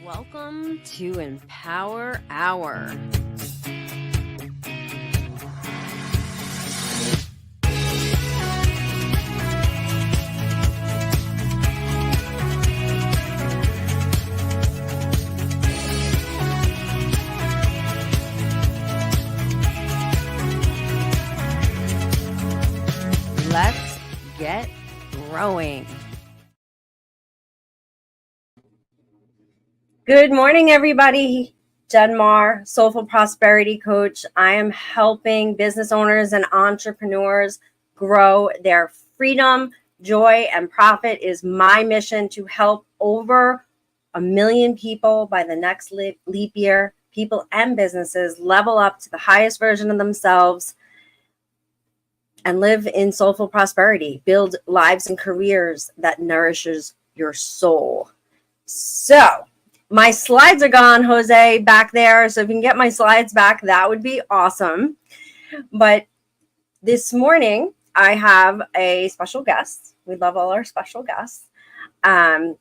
Welcome to Empower Hour. Let's get growing. Good morning, everybody. Jen Marr, Soulful Prosperity Coach. I am helping business owners and entrepreneurs grow their freedom, joy, and profit. It is my mission to help over 1 million people by the next leap year. People and businesses level up to the highest version of themselves and live in soulful prosperity, build lives and careers that nourishes your soul. So my slides are gone, Jose, back there. So if you can get my slides back, that would be awesome. But this morning, I have a special guest. We love all our special guests. And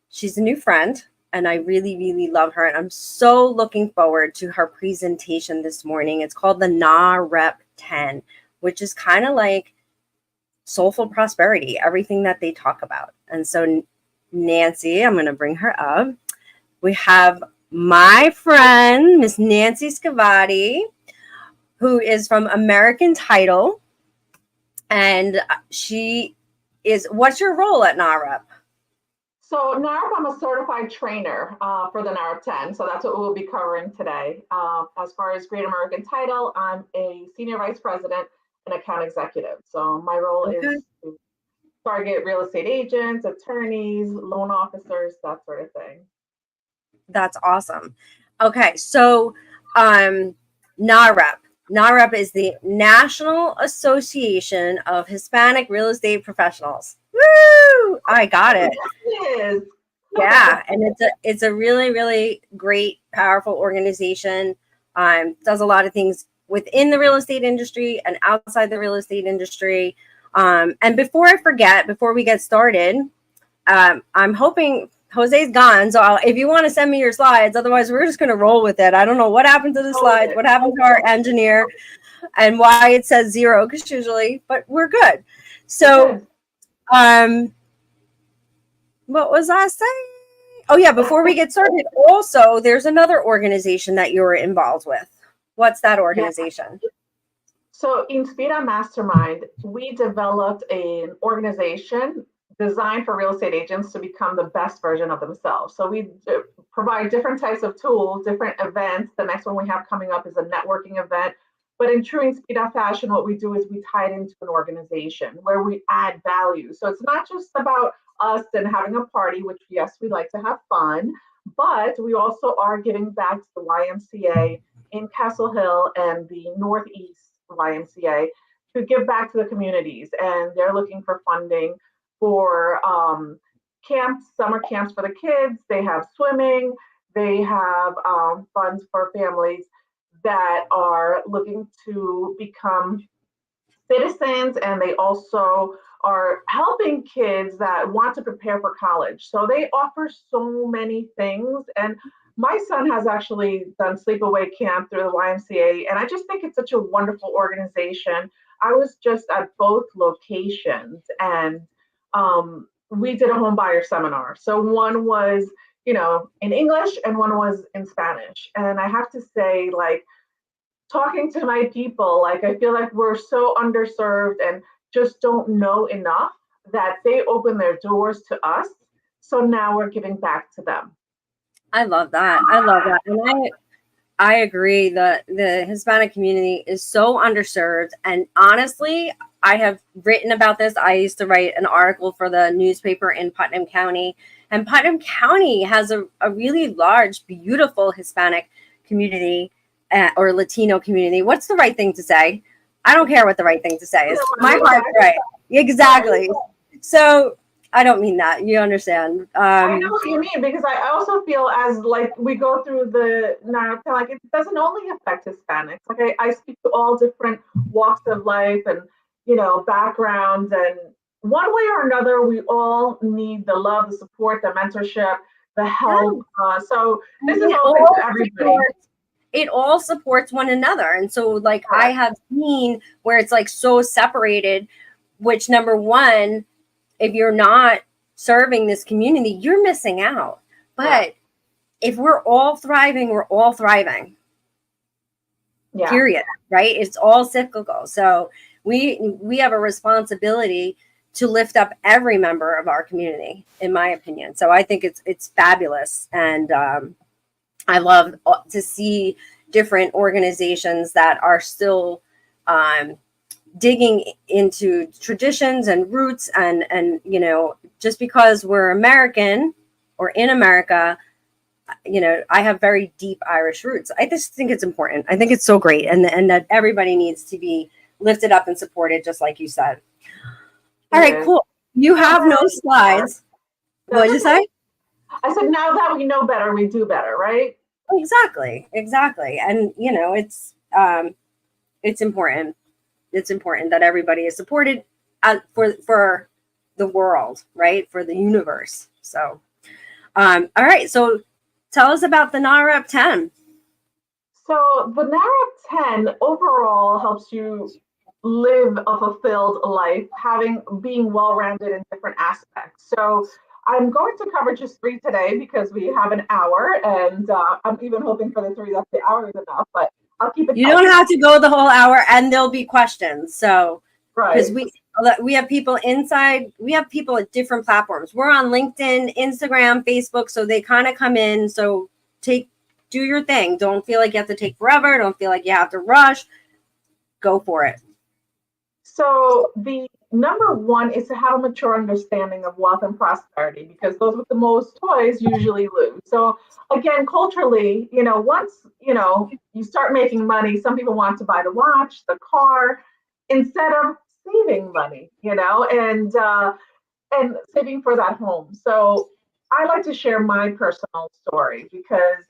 she's a new friend, and I really, really love her. And I'm so looking forward to her presentation this morning. It's called the Rep 10, which is kind of like soulful prosperity, everything that they talk about. And so Nancy, I'm going to bring her up. We have my friend, Miss Nancy Scavati, who is from American Title. And she is, what's your role at NAREP? So NAREP, I'm a certified trainer for the NAREP 10. So that's what we'll be covering today. As far as Great American Title, I'm a senior vice president and account executive. So my role is to target real estate agents, attorneys, loan officers, that sort of thing. That's awesome. Okay, so NAREP. NAREP is the National Association of Hispanic Real Estate Professionals. Woo! I got it. Yes. Yeah, and it's a really, really great, powerful organization. Does a lot of things within the real estate industry and outside the real estate industry. And before I forget, before we get started, I'm hoping Jose's gone. So if you want to send me your slides, otherwise we're just going to roll with it. I don't know what happened to the slides, what happened to our engineer, and why it says 0, because usually, but we're good. So, what was I saying? Oh yeah, before we get started, also, there's another organization that you're involved with. What's that organization? Yeah. So in Inspira Mastermind, we developed an organization designed for real estate agents to become the best version of themselves. So we provide different types of tools, different events. The next one we have coming up is a networking event. But in true Inspira fashion, what we do is we tie it into an organization where we add value. So it's not just about us and having a party, which yes, we like to have fun, but we also are giving back to the YMCA in Castle Hill and the Northeast YMCA to give back to the communities. And they're looking for funding for camps, summer camps for the kids. They have swimming. They have funds for families that are looking to become citizens, and they also are helping kids that want to prepare for college. So they offer so many things. And my son has actually done sleepaway camp through the YMCA, and I just think it's such a wonderful organization. I was just at both locations, and we did a home buyer seminar. So one was, in English and one was in Spanish. And I have to say, like, talking to my people, like, I feel like we're so underserved and just don't know enough that they open their doors to us. So now we're giving back to them. I love that. And I agree that the Hispanic community is so underserved. And honestly, I have written about this. I used to write an article for the newspaper in Putnam County. And Putnam County has a really large, beautiful Hispanic community or Latino community. What's the right thing to say? I don't care what the right thing to say is. My heart's right. Exactly. So I don't mean that. You understand. I know what you mean, because I also feel as like we go through the narrative, like it doesn't only affect Hispanics. Like I speak to all different walks of life and, backgrounds, and one way or another, we all need the love, the support, the mentorship the help. So this is It open all to everybody. it all supports one another. And so like I have seen where it's like so separated, which number one, if you're not serving this community, you're missing out. But if we're all thriving, we're all thriving. Yeah. Period. Right? It's all cyclical. So we have a responsibility to lift up every member of our community, in my opinion. So I think it's fabulous. And I love to see different organizations that are still digging into traditions and roots, and you know, just because we're American or in America, you know, I have very deep Irish roots. I just think it's important. I think it's so great, and that everybody needs to be lifted up and supported, just like you said. All right, cool. You have no slides. What did you say? I said, now that we know better, we do better, right? Exactly. And you know, it's important. It's important that everybody is supported for the world, right? For the universe. So, all right. So, tell us about the NAREP 10. So the NAREP 10 overall helps you live a fulfilled life, being well-rounded in different aspects. So I'm going to cover just 3 today because we have an hour, and I'm even hoping for the 3 that the hour is enough, but I'll keep it. You don't have to go the whole hour, and there'll be questions. So, because we have people inside, we have people at different platforms. We're on LinkedIn, Instagram, Facebook, so they kind of come in. So do your thing. Don't feel like you have to take forever. Don't feel like you have to rush. Go for it. So the number 1 is to have a mature understanding of wealth and prosperity, because those with the most toys usually lose. So again, culturally, you know, once, you know, you start making money, some people want to buy the watch, the car, instead of saving money, you know, and saving for that home. So I like to share my personal story because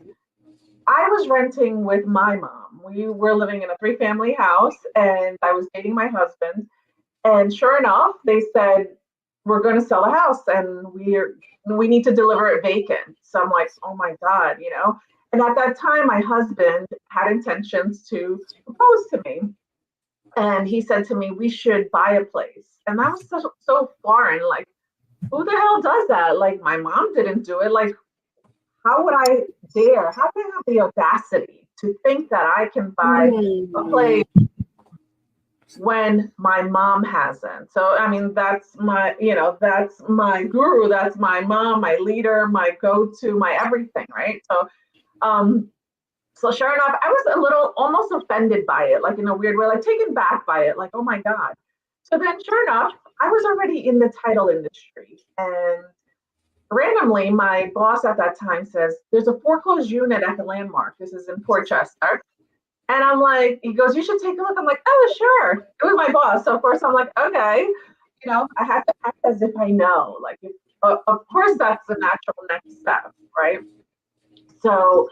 I was renting with my mom. We were living in a 3-family house, and I was dating my husband. And sure enough, they said, we're going to sell the house and we need to deliver it vacant. So I'm like, oh my God, you know. And at that time, my husband had intentions to propose to me. And he said to me, we should buy a place. And that was so foreign. Like, who the hell does that? Like, my mom didn't do it. Like, how would I dare? How can I have the audacity to think that I can buy a place when my mom hasn't? So, I mean, that's my guru. That's my mom, my leader, my go-to, my everything, right? So sure enough, I was a little almost offended by it, like in a weird way, like taken back by it, like, oh my God. So then sure enough, I was already in the title industry, and randomly, my boss at that time says, there's a foreclosed unit at the Landmark. This is in Portchester. And I'm like, he goes, you should take a look. I'm like, oh, sure. It was my boss. So of course I'm like, okay. You know, I have to act as if I know. Like, of course, that's the natural next step, right? So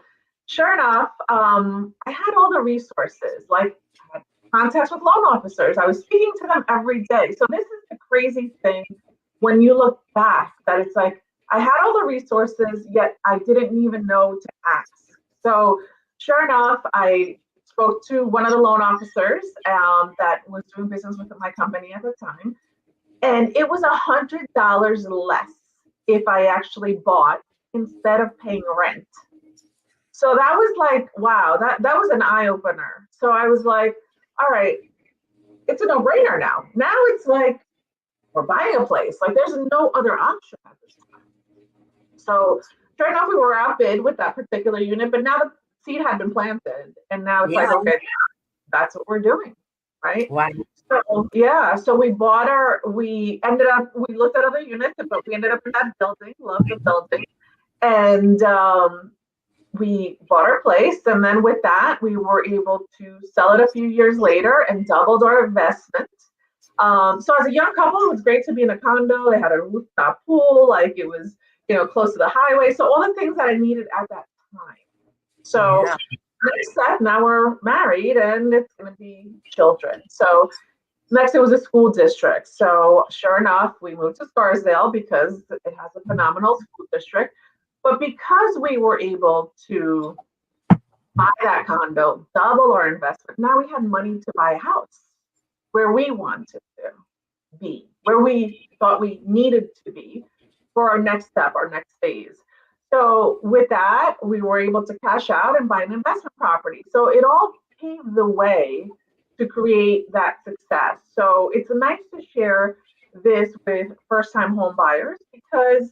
sure enough, I had all the resources. Like, I had contacts with loan officers. I was speaking to them every day. So this is the crazy thing when you look back, that it's like, I had all the resources, yet I didn't even know to ask. So sure enough, I spoke to one of the loan officers that was doing business with my company at the time. And it was $100 less if I actually bought instead of paying rent. So that was like, wow, that was an eye opener. So I was like, all right, it's a no brainer now. Now it's like, we're buying a place. Like, there's no other option at this time. So sure enough, we were outbid with that particular unit, but now the seed had been planted, and now it's like, okay, that's what we're doing, right? Wow. So yeah, so we looked at other units, but we ended up in that building, loved the building, and we bought our place. And then with that, we were able to sell it a few years later and doubled our investment. So as a young couple, it was great to be in a condo. They had a rooftop pool, like it was, you know, close to the highway. So all the things that I needed at that time. So next step, now we're married and it's going to be children. So next, it was a school district. So sure enough, we moved to Scarsdale because it has a phenomenal school district. But because we were able to buy that condo, double our investment, now we had money to buy a house where we wanted to be, where we thought we needed to be for our next step, our next phase. So with that, we were able to cash out and buy an investment property. So it all paved the way to create that success. So it's nice to share this with first-time home buyers because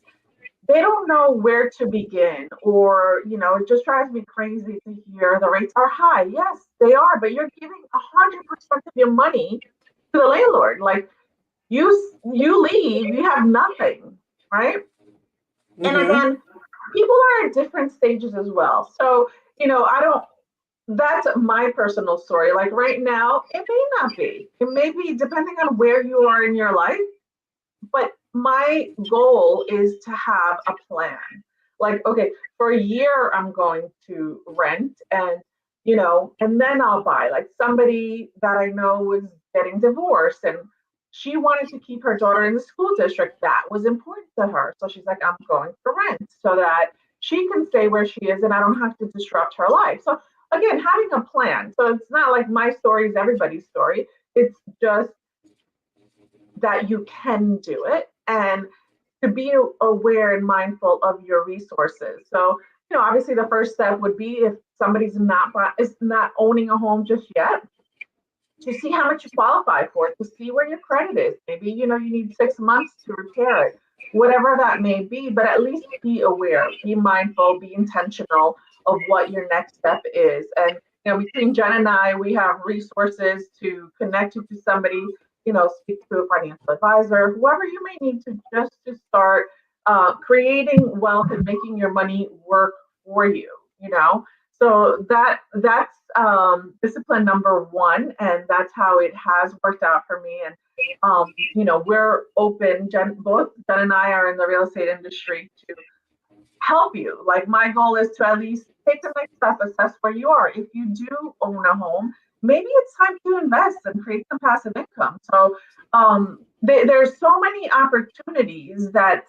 they don't know where to begin, or it just drives me crazy to hear the rates are high. Yes, they are, but you're giving 100% of your money to the landlord. Like, you leave, you have nothing, right? And Mm-hmm. again, people are at different stages as well. So, I don't, that's my personal story. Like right now, it may not be. It may be depending on where you are in your life, but my goal is to have a plan. Like, okay, for a year I'm going to rent, and then I'll buy. Like somebody that I know was getting divorced and she wanted to keep her daughter in the school district. That was important to her. So she's like, I'm going to rent so that she can stay where she is and I don't have to disrupt her life. So again, having a plan. So it's not like my story is everybody's story. It's just that you can do it, and to be aware and mindful of your resources. So, obviously the first step would be, if somebody's not owning a home just yet, to see how much you qualify for, to see where your credit is. Maybe, you need 6 months to repair it, whatever that may be, but at least be aware, be mindful, be intentional of what your next step is. And, between Jen and I, we have resources to connect you to somebody, speak to a financial advisor, whoever you may need to start creating wealth and making your money work for you. So that's discipline number one, and that's how it has worked out for me. And we're open. Both Jen and I are in the real estate industry to help you. Like my goal is to at least take the next step, assess where you are. If you do own a home, maybe it's time to invest and create some passive income. So there's so many opportunities that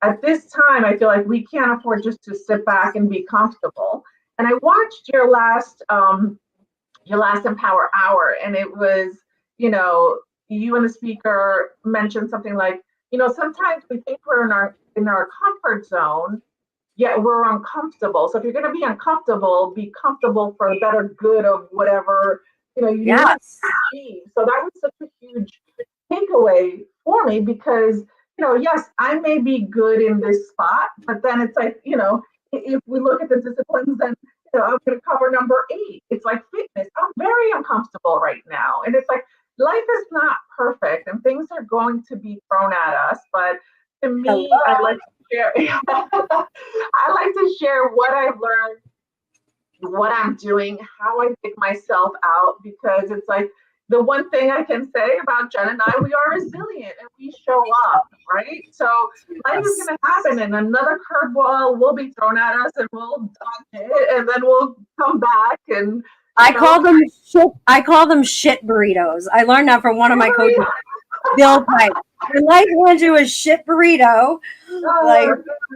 at this time I feel like we can't afford just to sit back and be comfortable. And I watched your last Empower Hour, and it was, you and the speaker mentioned something like, sometimes we think we're in our comfort zone, yet we're uncomfortable. So if you're going to be uncomfortable, be comfortable for the better good of whatever you need to Yes. achieve. So that was such a huge takeaway for me because yes, I may be good in this spot, but then it's like if we look at the disciplines, then I'm going to cover number 8. It's like fitness. I'm very uncomfortable right now, and it's like life is not perfect, and things are going to be thrown at us. But to Hello. me, I like to share. I like to share what I've learned, what I'm doing, how I pick myself out, because it's like the one thing I can say about Jen and I, we are resilient and we show up, right? So life is Yes. going to happen, and another curveball will be thrown at us, and we'll dodge it, and then we'll come back and I call them shit. I call them shit burritos. I learned that from one of my coaches, Bill Pipe. When life hands you a shit burrito, like,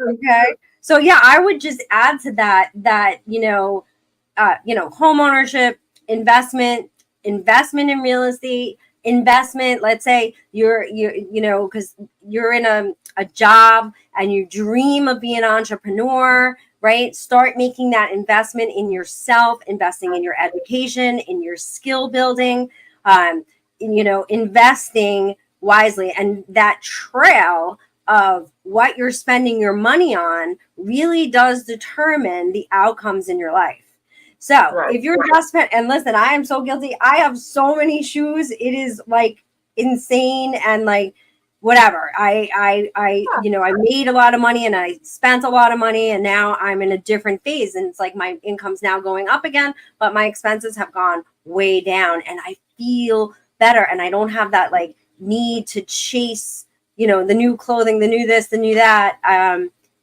okay. So yeah, I would just add to that home ownership, investment in real estate, investment. Let's say because you're in a job and you dream of being an entrepreneur, right? Start making that investment in yourself, investing in your education, in your skill building, investing wisely, and that trail of what you're spending your money on really does determine the outcomes in your life. So right. if you're just spent, and listen, I am so guilty. I have so many shoes. It is like insane, and like whatever. I made a lot of money and I spent a lot of money, and now I'm in a different phase, and it's like my income's now going up again, but my expenses have gone way down, and I feel better, and I don't have that like need to chase the new clothing, the new this, the new that.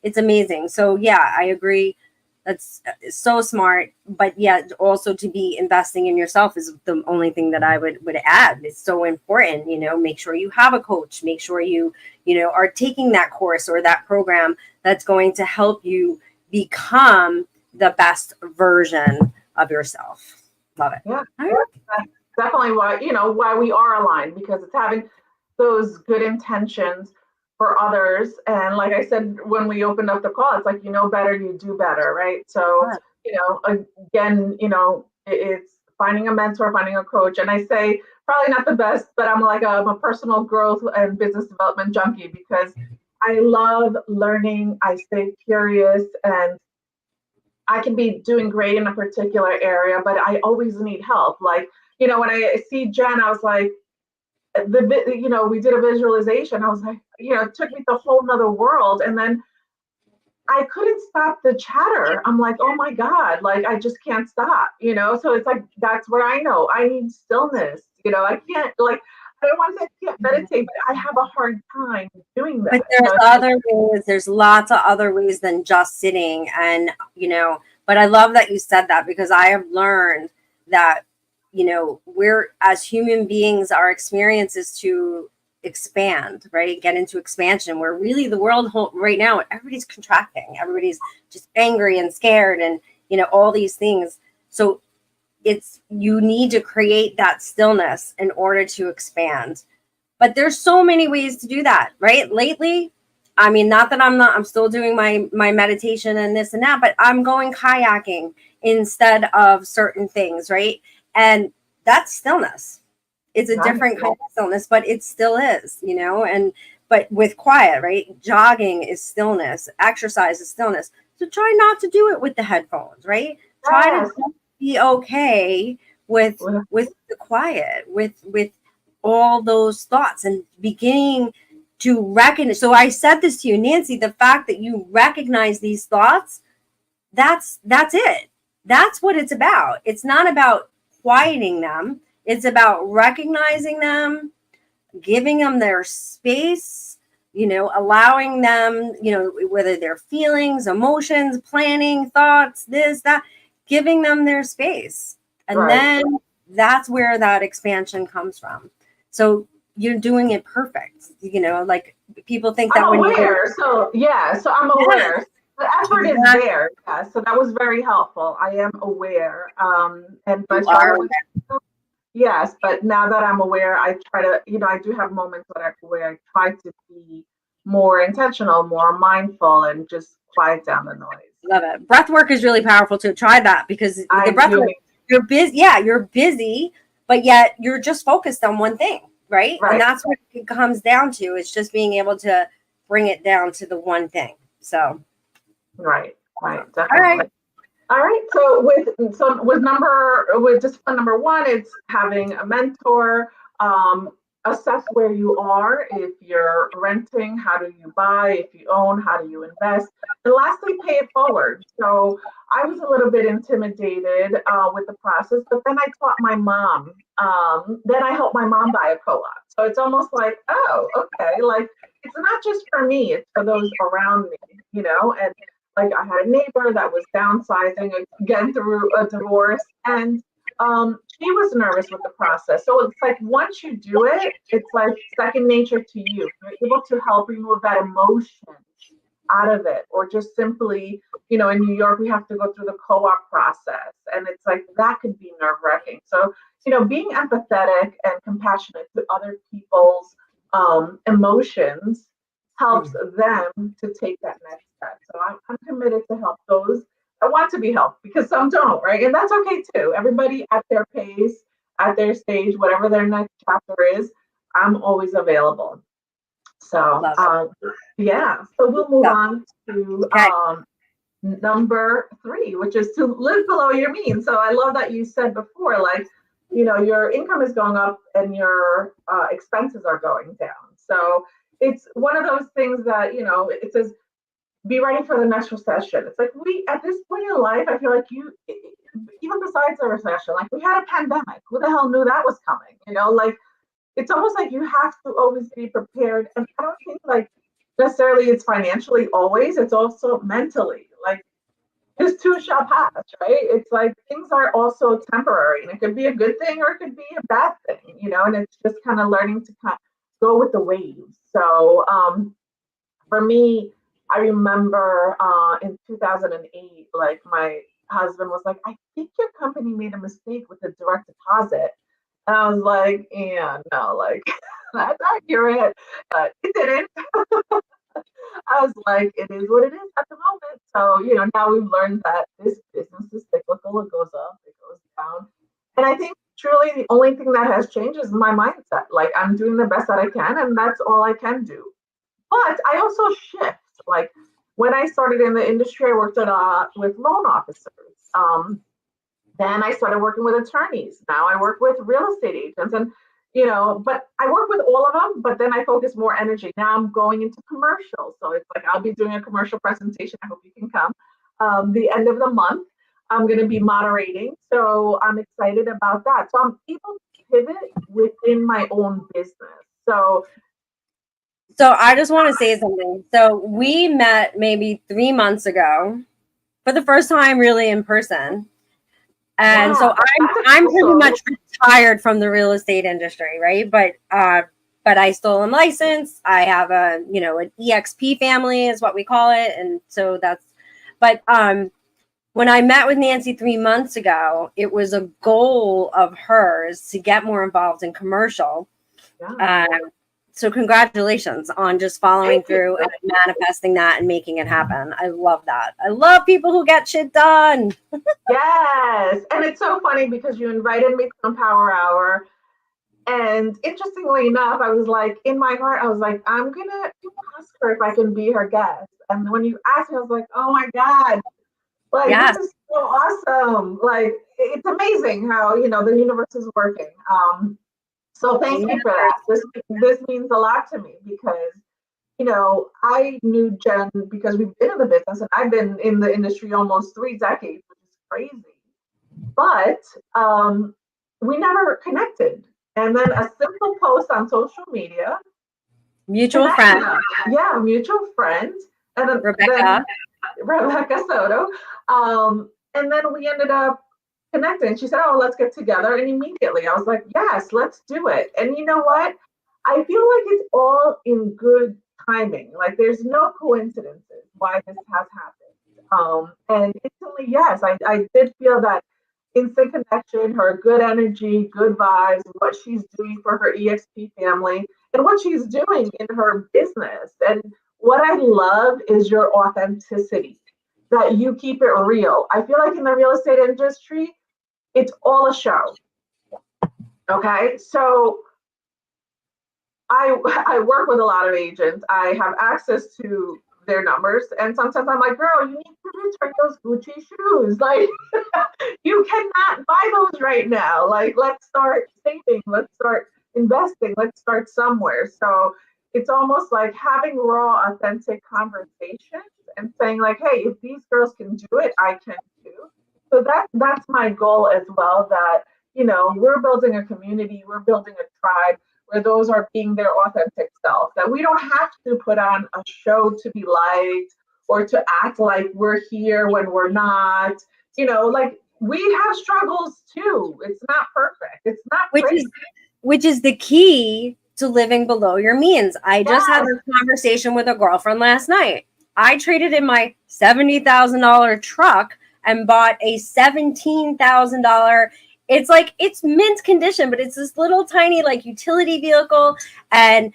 It's amazing. So yeah, I agree That's so smart. But yet also to be investing in yourself is the only thing that I would add. It's so important, make sure you have a coach, make sure you are taking that course or that program that's going to help you become the best version of yourself. Love it. Yeah, All right. that's definitely why we are aligned, because it's having those good intentions for others. And like I said, when we opened up the call, it's like, better, you do better, right? So, again, it's finding a mentor, finding a coach. And I say probably not the best, but I'm a personal growth and business development junkie, because I love learning. I stay curious, and I can be doing great in a particular area, but I always need help. Like, when I see Jen, I was like, we did a visualization. I was like, it took me to a whole nother world. And then I couldn't stop the chatter. I'm like, oh my God, like, I just can't stop, So it's like, that's where I know I need stillness. I can't, like, I don't want to say I can't meditate, but I have a hard time doing that. But there's other ways, there's lots of other ways than just sitting. And, but I love that you said that, because I have learned that, we're, as human beings, our experience is to expand, right? Get into expansion, where really the world right now, everybody's contracting, everybody's just angry and scared and, all these things. So you need to create that stillness in order to expand. But there's so many ways to do that, right? Lately, I mean, not that I'm still doing my meditation and this and that, but I'm going kayaking instead of certain things, right? And that's stillness. It's a different kind of stillness, but it still is, but with quiet, right? Jogging is stillness, exercise is stillness. So try not to do it with the headphones, right? Try to be okay with the quiet, with all those thoughts, and beginning to recognize. So I said this to you, Nancy, the fact that you recognize these thoughts, that's it. That's what it's about. It's not about quieting them. It's about recognizing them, giving them their space, allowing them, whether they're feelings, emotions, planning, thoughts, this, that, giving them their space. And then that's where that expansion comes from. So you're doing it perfect. Like, people think that I'm aware. So I'm aware. The effort is there. Yeah, so that was very helpful. I am aware. And my struggle with, yes, but now that I'm aware, I try to, I do have moments where I try to be more intentional, more mindful, and just quiet down the noise. Love it. Breath work is really powerful too. Try that, because the breath work, you're busy. Yeah, you're busy, but yet you're just focused on one thing, right? And that's what it comes down to. It's just being able to bring it down to the one thing. So. Right, definitely. All right. So with discipline number one, it's having a mentor. Assess where you are. If you're renting, how do you buy? If you own, how do you invest? And lastly, pay it forward. So I was a little bit intimidated with the process, but then I taught my mom. Then I helped my mom buy a co-op. So it's almost like, oh, okay, like, it's not just for me; it's for those around me, and. Like, I had a neighbor that was downsizing again through a divorce, and she was nervous with the process. So it's like, once you do it, it's like second nature to you. You're able to help remove that emotion out of it, or just simply, in New York, we have to go through the co-op process, and it's like, that could be nerve-wracking. So, being empathetic and compassionate to other people's emotions helps them to take that next step. So I'm committed to help those that want to be helped, because some don't, right? And that's okay too. Everybody at their pace, at their stage, whatever their next chapter is, I'm always available. So so we'll move on to number 3, which is to live below your means. So I love that you said before, like, your income is going up and your expenses are going down. So it's one of those things that, it says, be ready for the next recession. It's like, at this point in life, I feel like even besides the recession, like, we had a pandemic. Who the hell knew that was coming? Like, it's almost like you have to always be prepared. And I don't think, like, necessarily it's financially always, it's also mentally. Like, this too shall pass, right? It's like things are also temporary, and it could be a good thing or it could be a bad thing, and it's just kind of learning to kind of go with the waves. So for me, I remember in 2008, like my husband was like, I think your company made a mistake with the direct deposit. And I was like, yeah, no, like that's accurate. It didn't. I was like, it is what it is at the moment. So, now we've learned that this business is cyclical. It goes up, it goes down. And I think truly the only thing that has changed is my mindset. Like I'm doing the best that I can, and that's all I can do. But I also shift. Like when I started in the industry, I worked with loan officers. Then I started working with attorneys. Now I work with real estate agents, and but I work with all of them. But then I focus more energy. Now I'm going into commercials, so it's like I'll be doing a commercial presentation. I hope you can come. The end of the month, I'm going to be moderating, so I'm excited about that. So I'm able to pivot within my own business. So I just want to say something. So we met maybe 3 months ago for the first time really in person. And so I'm pretty much retired from the real estate industry, right? But I still am licensed. I have an EXP family is what we call it. And so but when I met with Nancy 3 months ago, it was a goal of hers to get more involved in commercial. Yeah. So congratulations on just following through and manifesting that and making it happen. I love that. I love people who get shit done. Yes. And it's so funny because you invited me to Power Hour. And interestingly enough, I was like, in my heart, I was like, I'm going to ask her if I can be her guest. And when you asked me, I was like, oh my God, like, Yes. this is so awesome. Like, it's amazing how, the universe is working. So thank you for that. This means a lot to me because, I knew Jen because we've been in the business and I've been in the industry almost 3 decades, which is crazy. But we never connected. And then a simple post on social media. Mutual friend. Yeah, mutual friend. And then Rebecca Soto. And then we ended up connecting. She said, oh, let's get together. And immediately I was like, yes, let's do it. And you know what? I feel like it's all in good timing. Like there's no coincidences why this has happened. And instantly, yes, I did feel that instant connection, her good energy, good vibes, what she's doing for her EXP family, and what she's doing in her business. And what I love is your authenticity, that you keep it real. I feel like in the real estate industry, it's all a show. Okay. So I work with a lot of agents. I have access to their numbers. And sometimes I'm like, girl, you need to return those Gucci shoes. Like, you cannot buy those right now. Like, let's start saving. Let's start investing. Let's start somewhere. So it's almost like having raw, authentic conversations and saying, like, hey, if these girls can do it, I can too. So that's my goal as well, that, we're building a community, we're building a tribe where those are being their authentic self, that we don't have to put on a show to be liked or to act like we're here when we're not, like we have struggles too. It's not perfect. It's not which is the key to living below your means. I just had a conversation with a girlfriend last night. I traded in my $70,000 truck and bought a $17,000. It's mint condition, but it's this little tiny like utility vehicle. And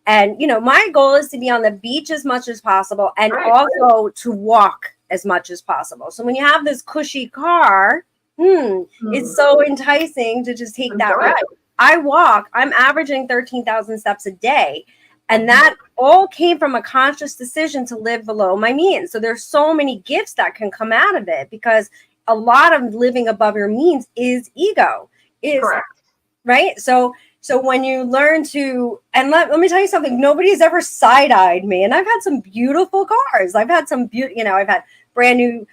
my goal is to be on the beach as much as possible and also to walk as much as possible. So when you have this cushy car, it's so enticing to just take that ride. I'm averaging 13,000 steps a day. And that all came from a conscious decision to live below my means. So there's so many gifts that can come out of it, because a lot of living above your means is ego. Correct. Right? So when you learn to, and let me tell you something, nobody's ever side-eyed me. And I've had some beautiful cars. I've had I've had brand new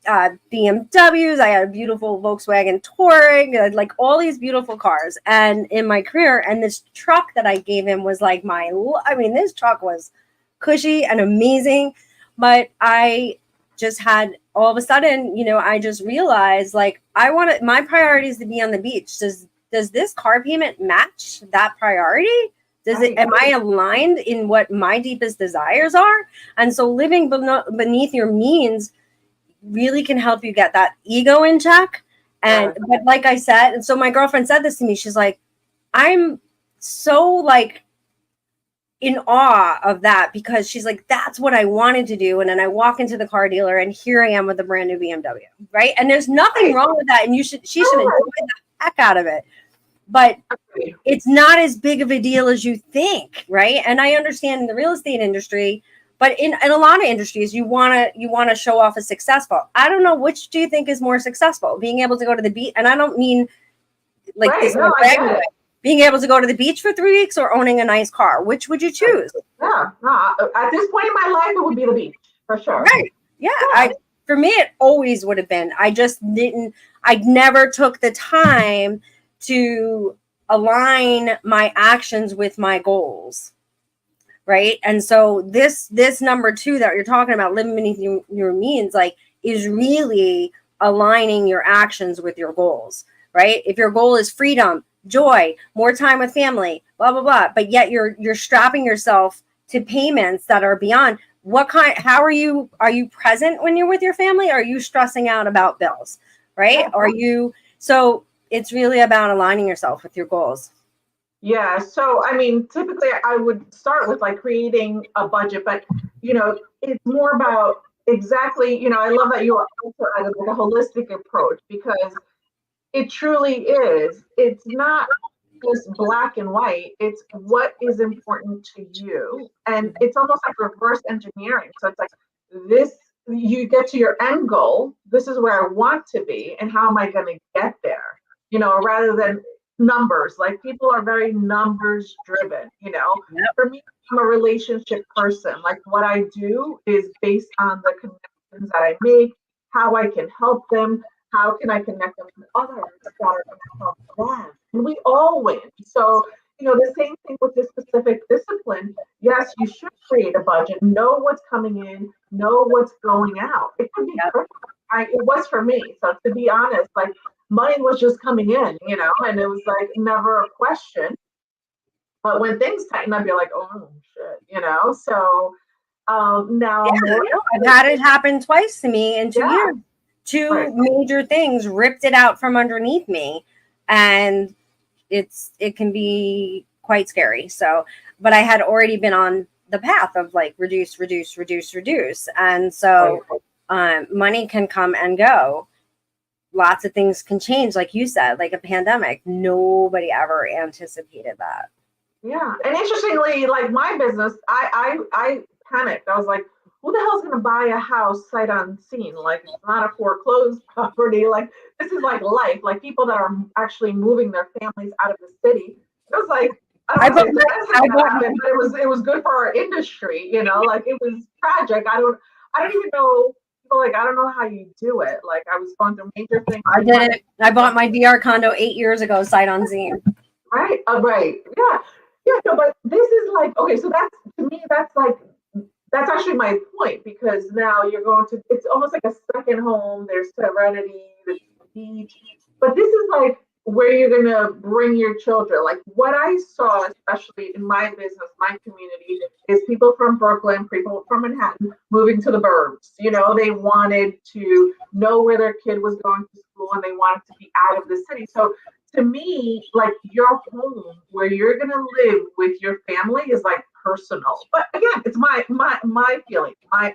BMWs. I had a beautiful Volkswagen Touareg, like all these beautiful cars. And in my career, and this truck that I gave him was like this truck was cushy and amazing, but I just had all of a sudden, I just realized like my priority is to be on the beach. Does this car payment match that priority? Am I aligned in what my deepest desires are? And so living beneath your means really can help you get that ego in check. And but like I said, and so my girlfriend said this to me, she's like, I'm so like in awe of that, because she's like, that's what I wanted to do. And then I walk into the car dealer and here I am with a brand new BMW, right? And there's nothing wrong with that. And she should enjoy the heck out of it. But it's not as big of a deal as you think, right? And I understand in the real estate industry, but in a lot of industries, you want to show off as successful. I don't know, which do you think is more successful? Being able to go to the beach, and I don't mean like this way. Being able to go to the beach for 3 weeks or owning a nice car. Which would you choose? Yeah, no, at this point in my life, it would be the beach for sure. Right. Yeah. For me, it always would have been. I never took the time to align my actions with my goals. Right. And so this number 2 that you're talking about, living beneath your means, like, is really aligning your actions with your goals. Right. If your goal is freedom, joy, more time with family, blah, blah, blah, but yet you're strapping yourself to payments that are beyond how are you present when you're with your family? Are you stressing out about bills? Right. So it's really about aligning yourself with your goals. Yeah. So, I mean, typically I would start with like creating a budget, but, it's more about exactly, I love that you also added like a holistic approach, because it truly is. It's not just black and white. It's what is important to you. And it's almost like reverse engineering. So it's like this, you get to your end goal. This is where I want to be. And how am I going to get there? Rather than numbers. Like, people are very numbers driven, Yep. For me, I'm a relationship person. Like, what I do is based on the connections that I make, how I can help them, how can I connect them with others that are going to help them? And we all win. So, the same thing with this specific discipline. Yes, you should create a budget, know what's coming in, know what's going out. It could be perfect. It was for me. So to be honest, like, money was just coming in, and it was like never a question. But when things tighten up, you're like, oh shit, So now I've had it happen twice to me in 2 years. Two major things ripped it out from underneath me, and it can be quite scary. So, but I had already been on the path of like reduce, and so money can come and go. Lots of things can change, like you said, like a pandemic. Nobody ever anticipated that. Yeah, and interestingly, like my business, I panicked. I was like, who the hell's going to buy a house sight unseen? Like, it's not a foreclosed property. Like, this is like life. Like, people that are actually moving their families out of the city. It was like, I don't know but it was good for our industry. Like, it was tragic. I don't even know. Like, I don't know how you do it. Like, I was going through major things. I did it. I bought my VR condo 8 years ago, sight unseen. Right. Right. Yeah. Yeah. No, but this is like, okay. So that's actually my point, because now you're going to, it's almost like a second home. There's serenity, there's beach, but this is like where you're going to bring your children. Like, what I saw, especially in my business, my community, is people from Brooklyn, people from Manhattan moving to the burbs. They wanted to know where their kid was going to school, and they wanted to be out of the city. So to me, like, your home where you're going to live with your family is like personal. But again, it's my feeling, my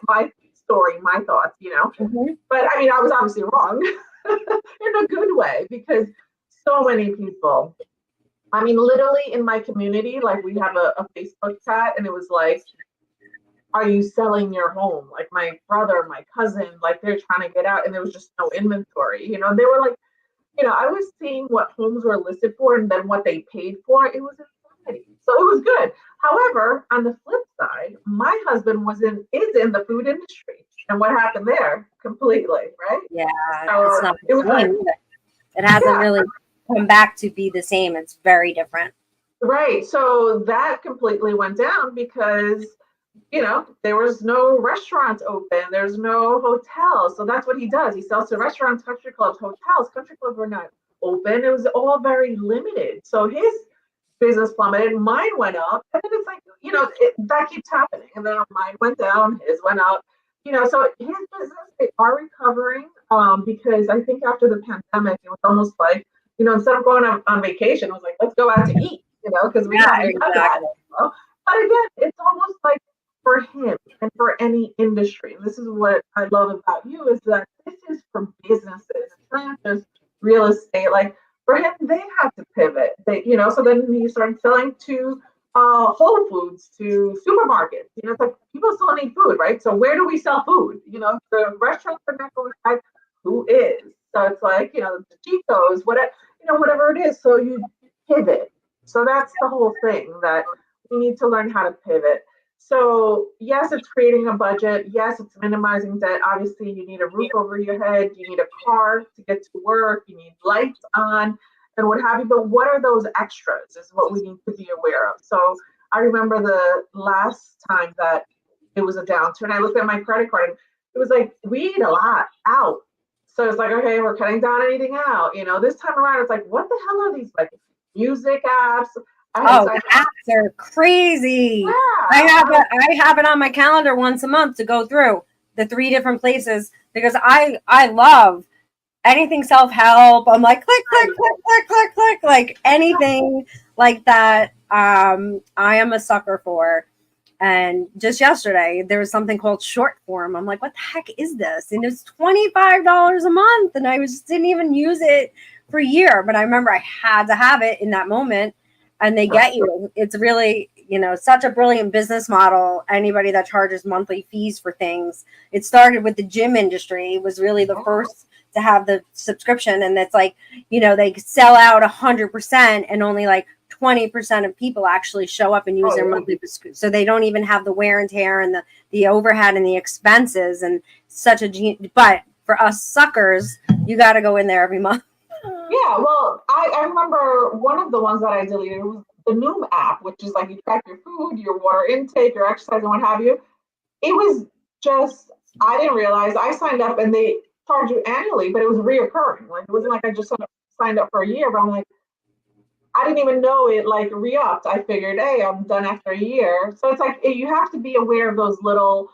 story, my thoughts, Mm-hmm. But I mean, I was obviously wrong in a good way, because so many people, I mean, literally in my community, like, we have a Facebook chat, and it was like, are you selling your home? Like, my brother, my cousin, like, they're trying to get out, and there was just no inventory, they were like, I was seeing what homes were listed for and then what they paid for. It was insanity. So it was good. However, on the flip side, my husband is in the food industry. And what happened there? Completely, right? Yeah. So it's not the same. It hasn't really come back to be the same. It's very different. Right. So that completely went down, because there was no restaurants open, there's no hotels. So that's what he does. He sells to restaurants, country clubs, hotels. Country clubs were not open. It was all very limited. So his business plummeted, mine went up. And then it's like, that keeps happening. And then mine went down, his went up. So his business, they are recovering, because I think after the pandemic, it was almost like, instead of going on vacation, it was like, let's go out to eat, because we Yeah, haven't done that. exactly. But again, it's almost like for him and for any industry, and this is what I love about you, is that this is for businesses. It's not just real estate. Like for him, they had to pivot. So then he started selling to Whole Foods, to supermarkets. It's like people still need food, right? So where do we sell food? The restaurants are not going to, who is. So it's like, the Chico's, whatever it is. So you pivot. So that's the whole thing, that we need to learn how to pivot. So yes, it's creating a budget. Yes, it's minimizing debt. Obviously, you need a roof over your head. You need a car to get to work. You need lights on and what have you. But what are those extras is what we need to be aware of. So I remember the last time that it was a downturn, I looked at my credit card and it was like, we eat a lot out. So it's like, okay, we're cutting down and eating out. This time around, it's like, what the hell are these like music apps? Oh, the apps are crazy. I have it on my calendar once a month to go through the 3 different places, because I love anything self-help. I'm like click, click, click, click, click, click, like anything like that. I am a sucker for. And just yesterday, there was something called short form. I'm like, what the heck is this? And it's $25 a month. And I just didn't even use it for a year. But I remember I had to have it in that moment. And they get you. It's really, such a brilliant business model. Anybody that charges monthly fees for things. It started with the gym industry. It was really the first to have the subscription. And it's like, they sell out 100% and only like 20% of people actually show up and use their monthly, so they don't even have the wear and tear and the overhead and the expenses, and but for us suckers, you got to go in there every month. Yeah, well, I remember one of the ones that I deleted was the Noom app, which is like you track your food, your water intake, your exercise, and what have you. It was just, I didn't realize I signed up and they charge you annually, but it was reoccurring. Like it wasn't like I just signed up for a year, but I'm like, I didn't even know it like re-upped. I figured, hey, I'm done after a year. So it's like you have to be aware of those little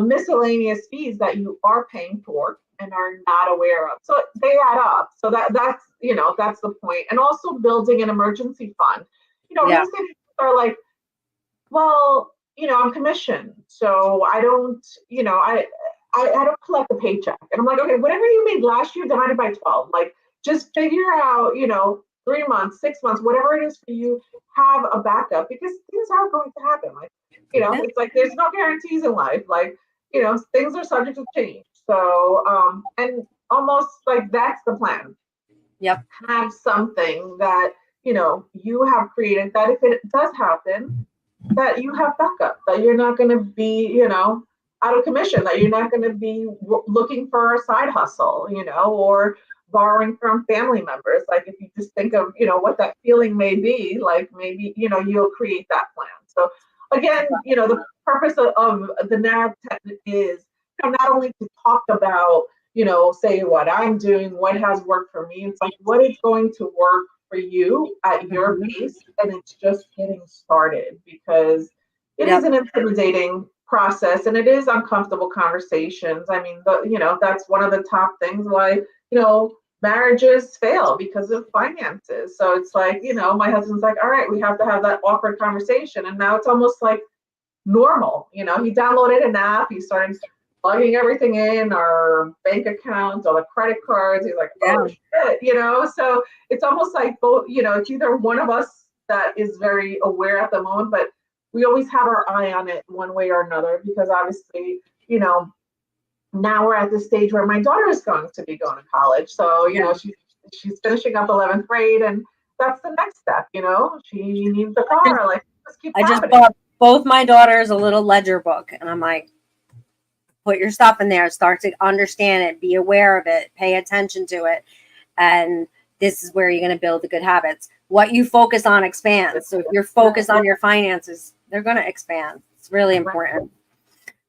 miscellaneous fees that you are paying for and are not aware of. So they add up. So that's the point. And also building an emergency fund. Real estate agents are like, well, I'm commissioned, so I don't, I don't collect a paycheck. And I'm like, okay, whatever you made last year divided by 12, like just figure out, 3 months, 6 months, whatever it is for you, have a backup, because things are going to happen. Like, it's like there's no guarantees in life. Like, things are subject to change. So, and almost like that's the plan. Yep. Have something that, you have created, that if it does happen, that you have backup, that you're not going to be, out of commission, that you're not going to be looking for a side hustle, or borrowing from family members. Like if you just think of, what that feeling may be, like maybe, you'll create that plan. So again, the purpose of the NAV is, not only to talk about, say what I'm doing, what has worked for me. It's like, what is going to work for you at your pace, and it's just getting started, because it is an intimidating process and it is uncomfortable conversations. I mean, that's one of the top things why, marriages fail, because of finances. So it's like, my husband's like, all right, we have to have that awkward conversation. And now it's almost like normal. He downloaded an app, he started plugging everything in, our bank accounts, all the credit cards. He's like, oh shit, so it's almost like both, it's either one of us that is very aware at the moment, but we always have our eye on it one way or another, because obviously, now we're at the stage where my daughter is going to be going to college. So, she's finishing up 11th grade, and that's the next step, she needs a car. Like, I just bought both my daughters a little ledger book, and I'm like, put your stuff in there, start to understand it, be aware of it, pay attention to it. And this is where you're going to build the good habits. What you focus on expands. So if you're focused on your finances, they're going to expand. It's really important.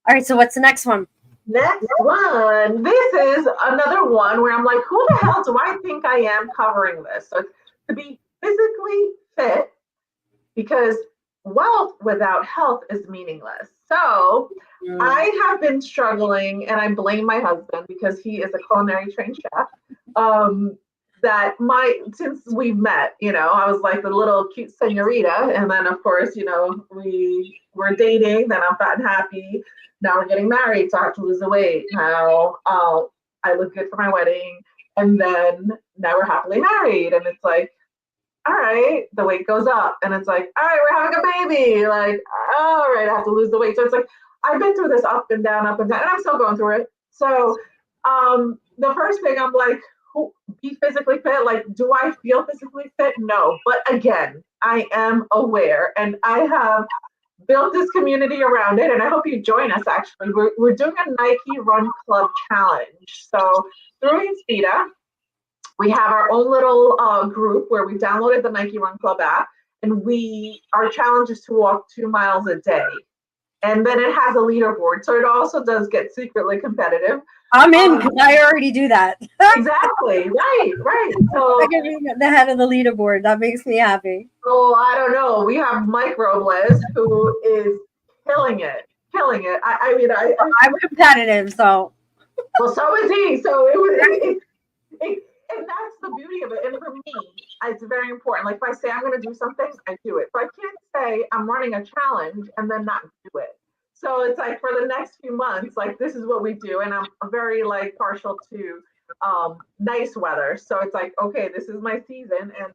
All right, so what's the next one? Next one. This is another one where I'm like, who the hell do I think I am covering this? So it's to be physically fit, because wealth without health is meaningless. So I have been struggling, and I blame my husband because he is a culinary trained chef. That since we've met, I was like the little cute senorita, and then of course, we were dating. Then I'm fat and happy. Now we're getting married, so I have to lose the weight. Now I look good for my wedding, and then now we're happily married, and it's like, all right, the weight goes up, and it's like, all right, we're having a baby. Like, all right, I have to lose the weight. So it's like I've been through this up and down, and I'm still going through it. So the first thing I'm like, be physically fit. Like, do I feel physically fit? No. But again, I am aware, and I have built this community around it, and I hope you join us. Actually, we're doing a Nike Run Club challenge. So through Inspira, we have our own little group where we downloaded the Nike Run Club app, and our challenge is to walk 2 miles a day. And then it has a leaderboard, so it also does get secretly competitive. I'm in because I already do that. Exactly, right. So I can be the head of the leaderboard. That makes me happy. Oh, I don't know. We have Mike Robles, who is killing it. I'm competitive, so. Well, so is he. So and that's the beauty of it. And for me, it's very important. Like if I say I'm going to do something, I do it. So I can't say I'm running a challenge and then not do it. So it's like for the next few months, like this is what we do. And I'm very like partial to nice weather. So it's like, okay, this is my season, and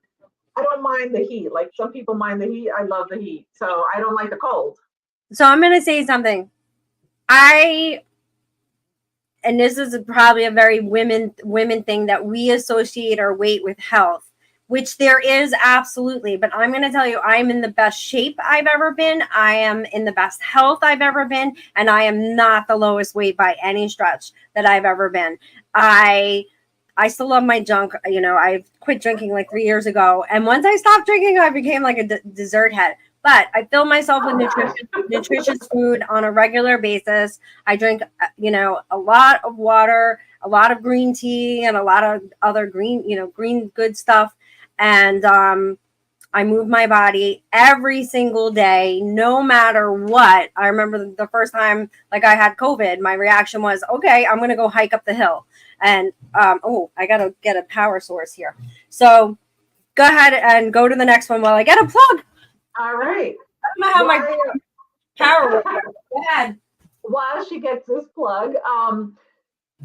I don't mind the heat. Like some people mind the heat. I love the heat. So I don't like the cold. So I'm going to say something. And this is probably a very women thing, that we associate our weight with health, which there is absolutely. But I'm going to tell you, I'm in the best shape I've ever been. I am in the best health I've ever been. And I am not the lowest weight by any stretch that I've ever been. I still love my junk. I quit drinking like 3 years ago. And once I stopped drinking, I became like a dessert head. But I fill myself with nutritious food on a regular basis. I drink, a lot of water, a lot of green tea, and a lot of other green good stuff. And I move my body every single day, no matter what. I remember the first time, like I had COVID, my reaction was, okay, I'm going to go hike up the hill. And, I got to get a power source here. So go ahead and go to the next one while I get a plug. All right. I don't know how my power works. Go ahead. While she gets this plug,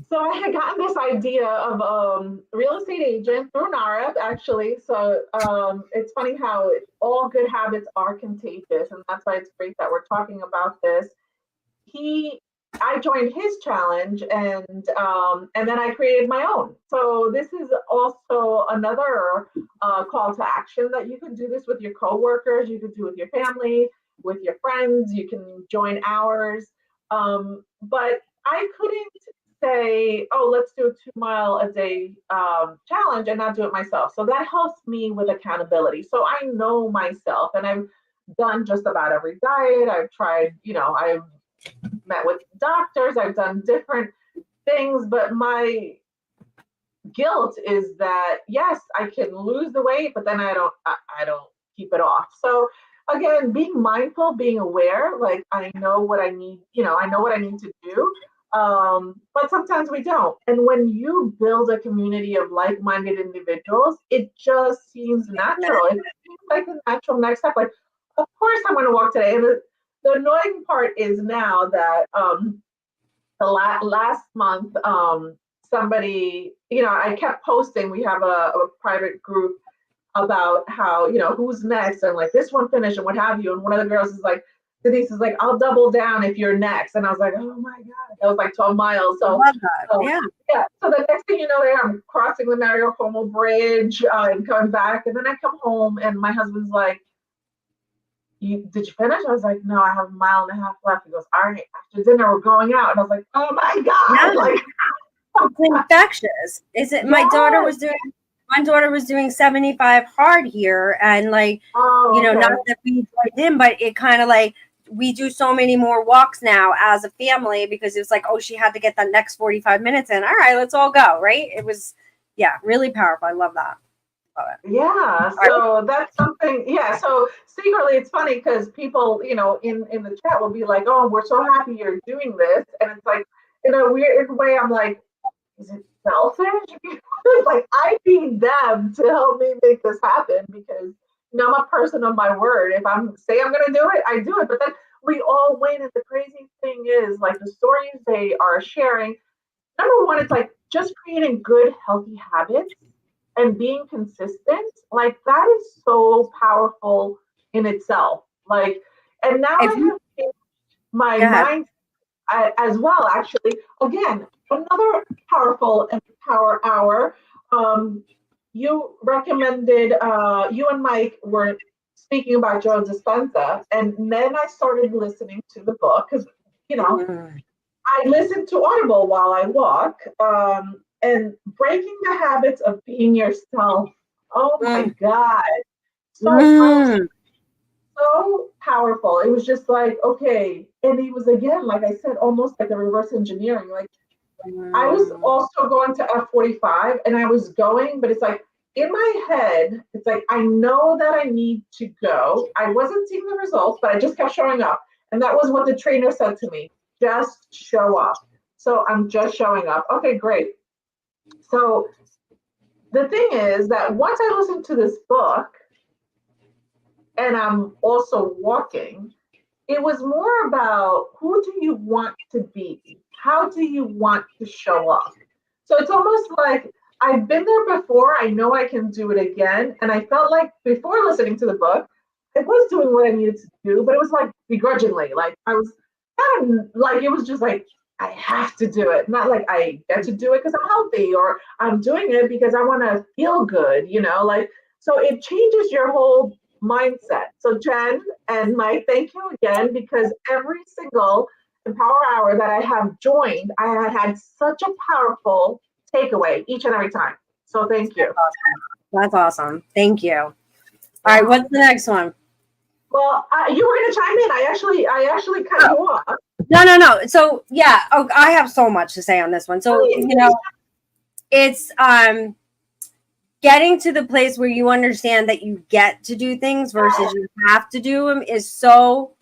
so I had gotten this idea of real estate agent through NAREB, actually. So it's funny how all good habits are contagious, and that's why it's great that we're talking about this. I joined his challenge, and then I created my own. So this is also another call to action, that you can do this with your coworkers, you can do with your family, with your friends. You can join ours, but I couldn't say, oh, let's do a 2 mile a day challenge and not do it myself. So that helps me with accountability. So I know myself, and I've done just about every diet. I've tried, I've met with doctors, I've done different things, but my guilt is that yes, I can lose the weight, but then I don't keep it off. So again, being mindful, being aware, like I know what I need, I know what I need to do. But sometimes we don't. And when you build a community of like-minded individuals, it just seems natural. It seems like the natural next step. Like, of course I'm going to walk today. And the annoying part is now that the last month, somebody, I kept posting. We have a private group about how, who's next, and like this one finished and what have you. And one of the girls is like, Denise is like, I'll double down if you're next. And I was like, oh my God, that was like 12 miles. So, yeah. So the next thing you know, I'm crossing the Mario Como Bridge and coming back. And then I come home and my husband's like, did you finish? I was like, no, I have 1.5 miles left. He goes, all right, after dinner, we're going out. And I was like, oh my God. Yeah. Like, it's infectious. Is it? My daughter was doing 75 hard here, and like, not that we joined in, but it kind of like we do so many more walks now as a family because it was like, oh, she had to get that next 45 minutes in. All right, let's all go. Right. It was, yeah, really powerful. I love that. Love it. Yeah, All right. so that's something. Yeah, so secretly, it's funny because people, in the chat will be like, "Oh, we're so happy you're doing this," and it's like, in a weird way, I'm like, "Is it selfish?" It's like I need them to help me make this happen because I'm a person of my word. If I'm gonna do it, I do it. But then we all win, and the crazy thing is, like the stories they are sharing. Number one, it's like just creating good, healthy habits and being consistent, like that is so powerful in itself. Like, and now If I you have changed my go ahead. mind as well. Actually, again, another powerful and power hour. Um, you recommended. You and Mike were speaking about Joe Dispenza, and then I started listening to the book because you know Mm, I listen to Audible while I walk, and breaking the habits of being yourself. Oh my mm, God. So powerful, mm, so powerful. It was just like, okay. And he was, again, like I said, almost like a reverse engineering. Like I was mm. also going to F45 and I was going, but it's like in my head, it's like I know that I need to go. I wasn't seeing the results, but I just kept showing up. And that was what the trainer said to me, just show up. So I'm just showing up. Okay, great. So the thing is that once I listened to this book and I'm also walking, it was more about who do you want to be? How do you want to show up? So it's almost like I've been there before. I know I can do it again. And I felt like before listening to the book, I was doing what I needed to do, but it was like begrudgingly. Like I was like, it was just like, I have to do it. Not like I get to do it because I'm healthy or I'm doing it because I want to feel good, like, so it changes your whole mindset. So Jen and Mike, thank you again because every single Empower Hour that I have joined, I had such a powerful takeaway each and every time. So thank you. That's awesome. Thank you. All right, Yeah. what's the next one? Well, you were going to chime in. I actually cut you off. No. So yeah, I have so much to say on this one. So it's getting to the place where you understand that you get to do things versus you have to do them is so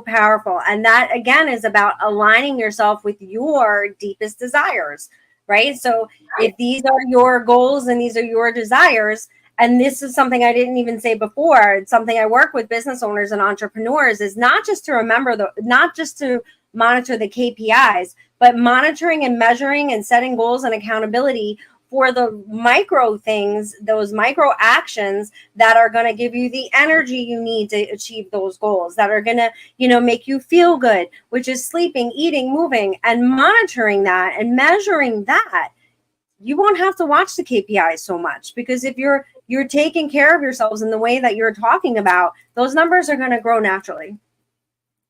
powerful. And that again is about aligning yourself with your deepest desires, right? So if these are your goals and these are your desires, and this is something I didn't even say before, it's something I work with business owners and entrepreneurs, is not just to remember not just to monitor the KPIs, but monitoring and measuring and setting goals and accountability for the micro things, those micro actions that are going to give you the energy you need to achieve those goals, that are going to, make you feel good, which is sleeping, eating, moving, and monitoring that and measuring that. You won't have to watch the KPIs so much because if you're taking care of yourselves in the way that you're talking about, those numbers are going to grow naturally.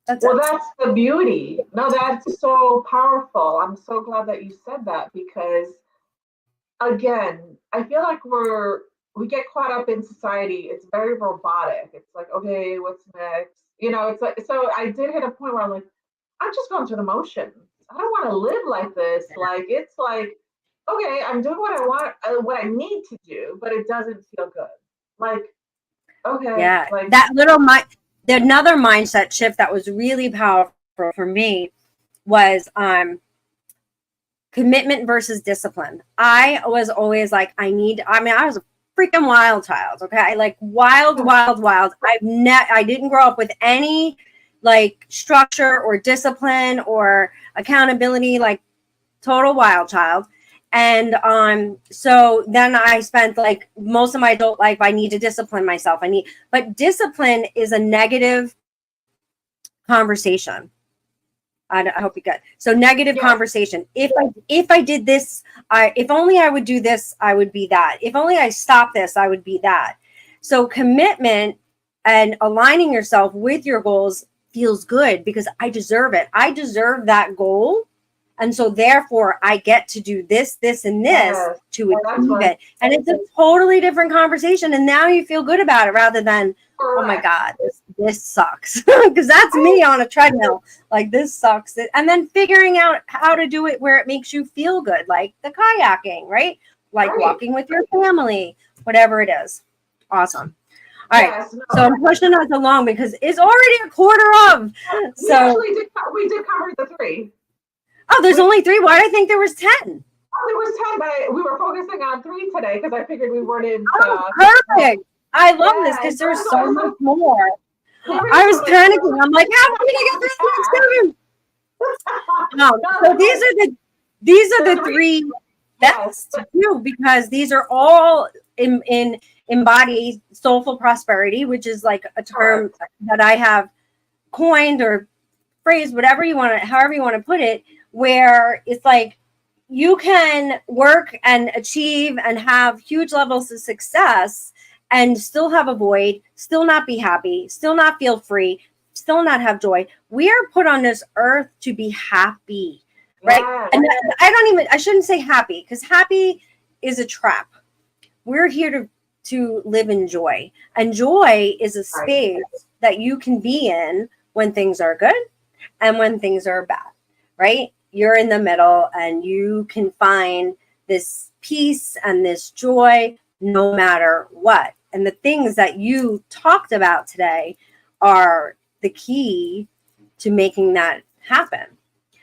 Well, that's the beauty. No, that's so powerful. I'm so glad that you said that because again, I feel like we get caught up in society. It's very robotic. It's like, okay, what's next? It's like, so I did hit a point where I'm like, I'm just going through the motions. I don't want to live like this. Like, it's like, okay, I'm doing what I want, what I need to do, but it doesn't feel good. Like, okay, Yeah, like, that little another mindset shift that was really powerful for me was commitment versus discipline. I was always like, I was a freaking wild child. Okay. Like wild. I didn't grow up with any like structure or discipline or accountability, like total wild child. And so then I spent like most of my adult life, I need to discipline myself. But discipline is a negative conversation. I hope you get. So negative yes, conversation. If I did this, if only I would do this, I would be that. If only I stop this, I would be that. So commitment and aligning yourself with your goals feels good because I deserve it. I deserve that goal. And so therefore I get to do this, and this yes. to Well, that's achieve what, it. And it's a totally different conversation. And now you feel good about it rather than, oh my Correct. God, this sucks. Because that's me on a treadmill. Like, this sucks. And then figuring out how to do it where it makes you feel good, like the kayaking, right? Like Right. walking with your family, whatever it is. Awesome. All right. Yes. So No. I'm pushing us along because it's already a quarter of. We So, actually did. We did cover the three. oh, there's We, only three. Why did I think there was 10? there was 10, but we were focusing on three today because I figured we wouldn't. Oh, perfect. I love this Yeah. because there's so much more. There I is so was much. panicking. I'm like, how am I going to get through the next seven? No, So these are there's the three. three Yes. best to do because these are all in embody soulful prosperity, which is like a term Correct. that I have coined or phrase, whatever you want to, however you want to put it, where it's like you can work and achieve and have huge levels of success and still have a void, still not be happy, still not feel free, still not have joy. We are put on this earth to be happy, right? Yes. And I shouldn't say happy because happy is a trap. We're here to live in joy. And joy is a Right. space that you can be in when things are good and when things are bad, right? You're in the middle and you can find this peace and this joy no matter what. And the things that you talked about today are the key to making that happen.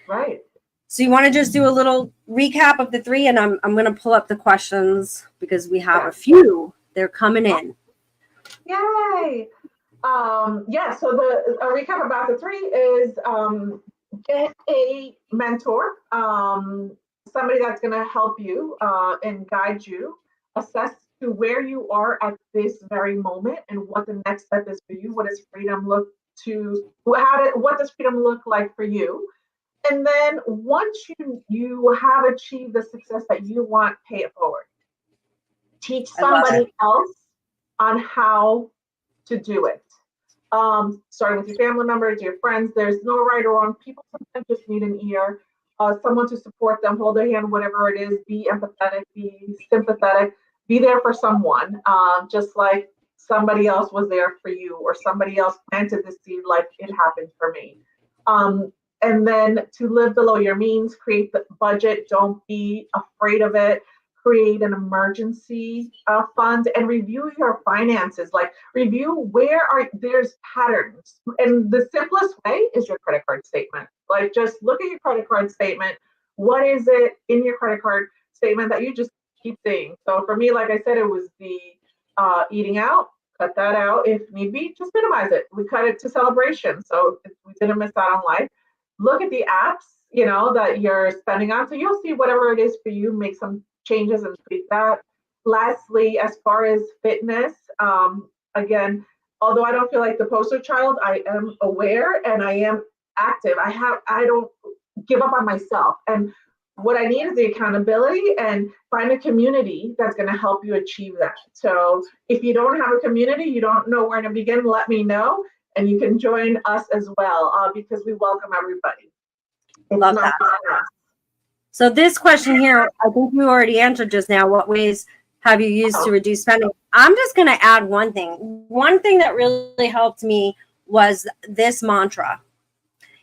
Right. So you want to just do a little recap of the three, and I'm going to pull up the questions because we have a few. They're coming in. Yay. Yeah, so a recap about the three is get a mentor, somebody that's going to help you and guide you, assess to where you are at this very moment and what the next step is for you. What does freedom look to? What does freedom look like for you? And then once you have achieved the success that you want, pay it forward. Teach I love it. somebody else on how to do it. Starting with your family members, your friends. There's no right or wrong. People sometimes just need an ear, someone to support them, hold their hand, whatever it is. Be empathetic, be sympathetic, be there for someone, just like somebody else was there for you, or somebody else planted the seed, like it happened for me. And then to live below your means, create the budget. Don't be afraid of it. Create an emergency fund and review your finances. Like review there's patterns. And the simplest way is your credit card statement. Like just look at your credit card statement. What is it in your credit card statement that you just keep seeing? So for me, like I said, it was the eating out. Cut that out if need be. Just minimize it. We cut it to celebration, so we didn't miss out on life. Look at the apps, that you're spending on. So you'll see whatever it is for you. Make some changes and tweak that. Lastly, as far as fitness, again, although I don't feel like the poster child, I am aware and I am active. I don't give up on myself. And what I need is the accountability and find a community that's going to help you achieve that. So if you don't have a community, you don't know where to begin, let me know. And you can join us as well because we welcome everybody. Love that. So this question here, I think you already answered just now. What ways have you used to reduce spending? I'm just going to add one thing. One thing that really helped me was this mantra.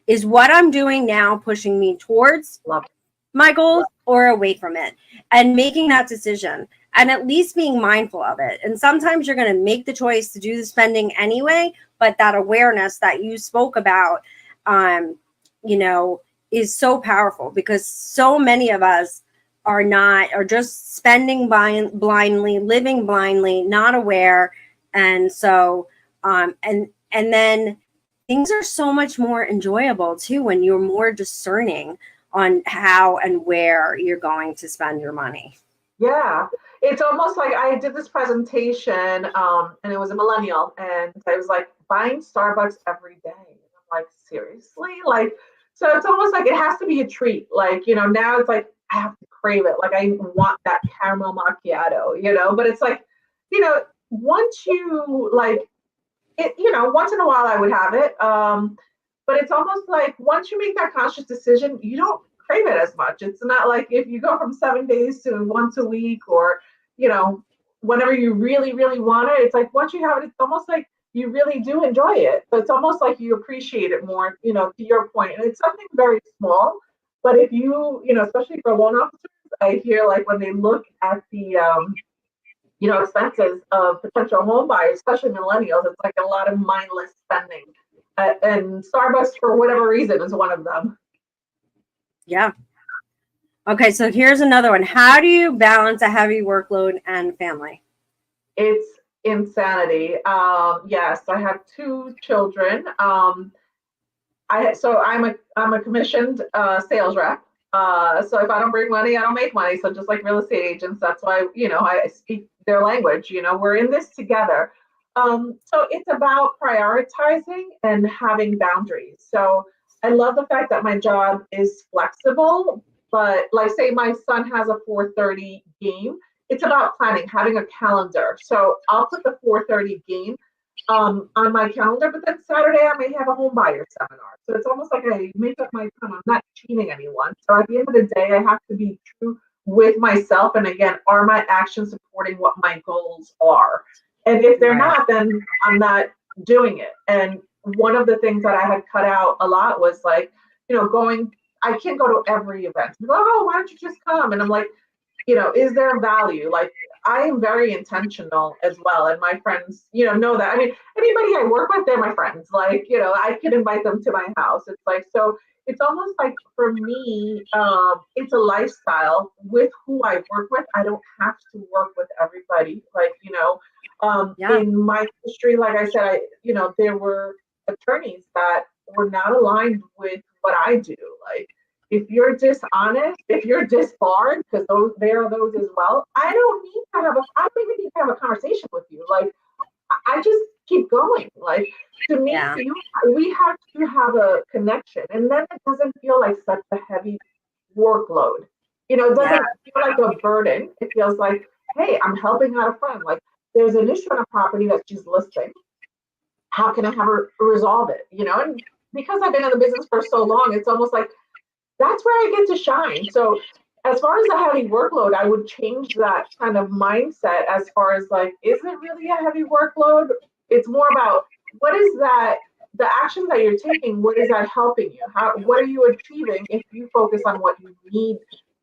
Is what I'm doing now pushing me towards my goals or away from it? And making that decision and at least being mindful of it. And sometimes you're going to make the choice to do the spending anyway, but that awareness that you spoke about, is so powerful because so many of us are just spending blindly, living blindly, not aware. And so, and then things are so much more enjoyable too when you're more discerning on how and where you're going to spend your money. Yeah, it's almost like I did this presentation, and it was a millennial, and I was like buying Starbucks every day. And I'm like, seriously? Like, so it's almost like it has to be a treat. Like, now it's like I have to crave it. Like I want that caramel macchiato, but it's like, once you like it, once in a while I would have it. But it's almost like once you make that conscious decision, you don't crave it as much. It's not like if you go from 7 days to once a week or, whenever you really, really want it, it's like once you have it, it's almost like you really do enjoy it. So it's almost like you appreciate it more, to your point. And it's something very small, but if especially for loan officers, I hear like when they look at the expenses of potential home buyers, especially millennials, it's like a lot of mindless spending. And Starbucks, for whatever reason, is one of them. Yeah. Okay, so here's another one. How do you balance a heavy workload and family? It's insanity. Yes, I have two children. I'm a commissioned sales rep. So if I don't bring money, I don't make money. So just like real estate agents, that's why I speak their language. We're in this together. So it's about prioritizing and having boundaries. So I love the fact that my job is flexible, but like say my son has a 4:30 game. It's about planning, having a calendar. So I'll put the 4:30 game on my calendar, but then Saturday I may have a home buyer seminar. So it's almost like I make up my time. I'm not cheating anyone. So at the end of the day, I have to be true with myself. And again, are my actions supporting what my goals are? And if they're Right. not, then I'm not doing it. And one of the things that I had cut out a lot was like, I can't go to every event. Oh, why don't you just come? And I'm like, is there value? Like I am very intentional as well. And my friends, know that. I mean, anybody I work with, they're my friends. Like, I can invite them to my house. It's like, so it's almost like for me, it's a lifestyle with who I work with. I don't have to work with everybody. Like, Yeah. in my history, like I said, there were attorneys that were not aligned with what I do. Like, if you're dishonest, if you're disbarred, because there are those as well, I don't even need to have a conversation with you. Like, I just keep going. Like, to me, Yeah. we have to have a connection, and then it doesn't feel like such a heavy workload. It Yeah. doesn't feel like a burden. It feels like, hey, I'm helping out a friend. Like, there's an issue on a property that she's listing. How can I have her resolve it? And because I've been in the business for so long, it's almost like that's where I get to shine. So as far as a heavy workload, I would change that kind of mindset as far as like, is it really a heavy workload? It's more about what is that, the actions that you're taking, what is that helping you? What are you achieving if you focus on what you need